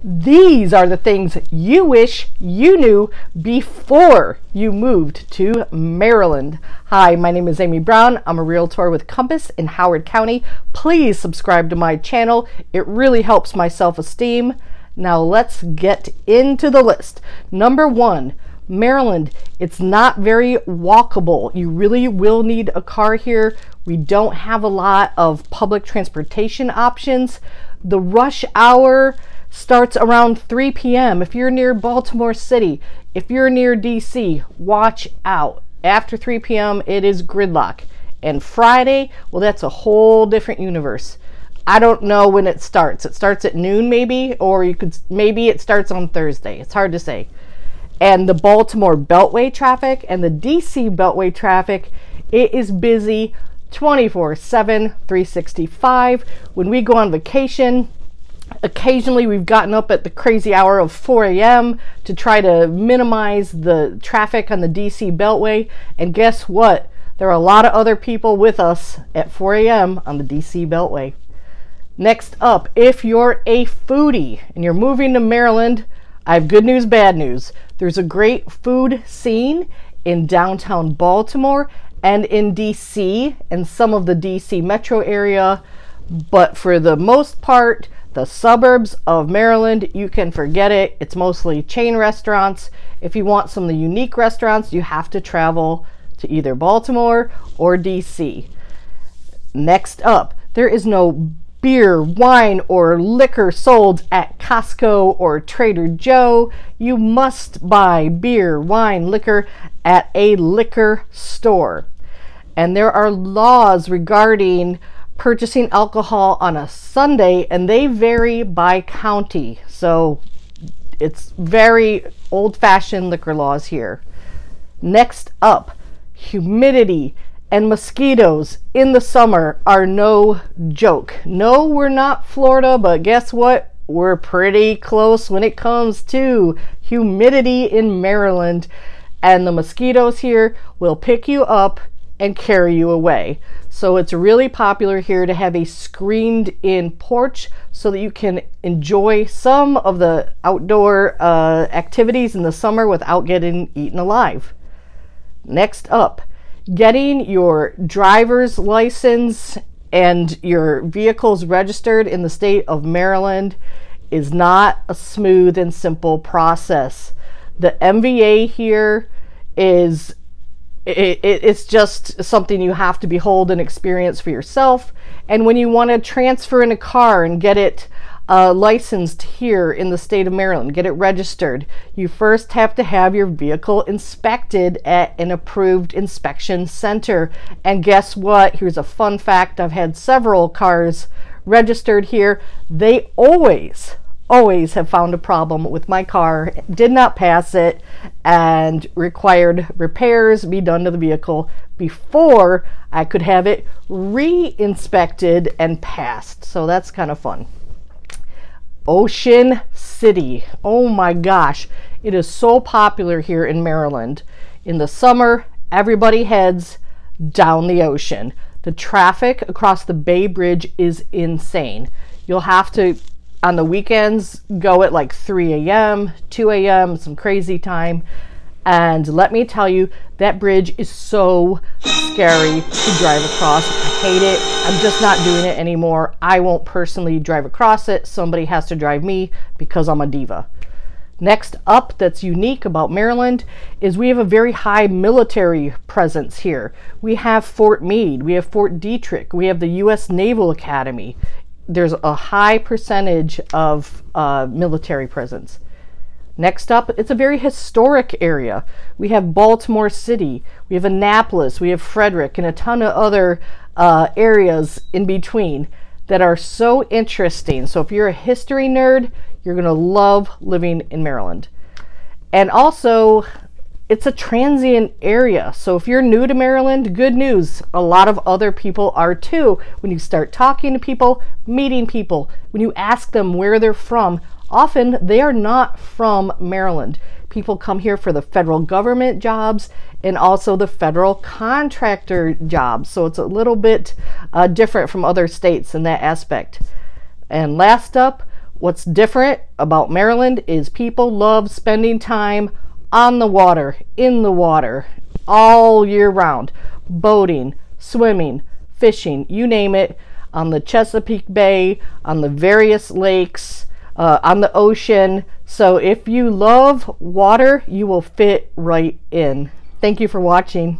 These are the things you wish you knew before you moved to Maryland. Hi, my name is Amy Brown. I'm a realtor with Compass in Howard County. Please subscribe to my channel. It really helps my self-esteem. Now let's get into the list. Number 1, Maryland. It's not very walkable. You really will need a car here. We don't have a lot of public transportation options. The rush hour starts around 3 p.m. If you're near Baltimore City, if you're near DC, watch out. After 3 p.m. it is gridlock. And Friday, well, that's a whole different universe. I don't know when it starts. It starts at noon maybe, or maybe it starts on Thursday. It's hard to say. And the Baltimore Beltway traffic and the DC Beltway traffic, it is busy 24/7, 365. When we go on vacation, occasionally we've gotten up at the crazy hour of 4 a.m. to try to minimize the traffic on the DC Beltway. And guess what? There are a lot of other people with us at 4 a.m. on the DC Beltway. Next up, if you're a foodie and you're moving to Maryland, I have good news, bad news. There's a great food scene in downtown Baltimore and in DC and some of the DC metro area. But for the most part, the suburbs of Maryland, you can forget it. It's mostly chain restaurants. If you want some of the unique restaurants, you have to travel to either Baltimore or DC. Next up, there is no beer, wine, or liquor sold at Costco or Trader Joe. You must buy beer, wine, liquor at a liquor store. And there are laws regarding purchasing alcohol on a Sunday, and they vary by county. So it's very old-fashioned liquor laws here. Next up, humidity and mosquitoes in the summer are no joke. No, we're not Florida, but guess what? We're pretty close when it comes to humidity in Maryland. And the mosquitoes here will pick you up and carry you away. So it's really popular here to have a screened-in porch so that you can enjoy some of the outdoor activities in the summer without getting eaten alive. Next up, getting your driver's license and your vehicles registered in the state of Maryland is not a smooth and simple process. The MVA here is it's just something you have to behold and experience for yourself. And when you want to transfer in a car and get it licensed here in the state of Maryland, get it registered, you first have to have your vehicle inspected at an approved inspection center. And guess what? Here's a fun fact. I've had several cars registered here. They always have found a problem with my car, did not pass it, and required repairs be done to the vehicle before I could have it re-inspected and passed. So that's kind of fun. Ocean City. Oh my gosh, it is so popular here in Maryland. In the summer, everybody heads down the ocean. The traffic across the Bay Bridge is insane. You'll have to, on the weekends, go at like 3 a.m., 2 a.m., some crazy time. And let me tell you, that bridge is so scary to drive across. I hate it. I'm just not doing it anymore. I won't personally drive across it. Somebody has to drive me because I'm a diva. Next up, that's unique about Maryland, is we have a very high military presence here. We have Fort Meade, we have Fort Detrick, we have the U.S. Naval Academy. There's a high percentage of military presence. Next up, it's a very historic area. We have Baltimore City, we have Annapolis, we have Frederick, and a ton of other areas in between that are so interesting. So if you're a history nerd, you're gonna love living in Maryland. And also, it's a transient area. So if you're new to Maryland, good news. A lot of other people are too. When you start talking to people, meeting people, when you ask them where they're from, often they are not from Maryland. People come here for the federal government jobs and also the federal contractor jobs. So it's a little bit different from other states in that aspect. And last up, What's different about Maryland is people love spending time on the water, in the water, all year round. Boating, swimming, fishing, you name it, on the Chesapeake Bay, on the various lakes, on the ocean. So if you love water, you will fit right in. Thank you for watching.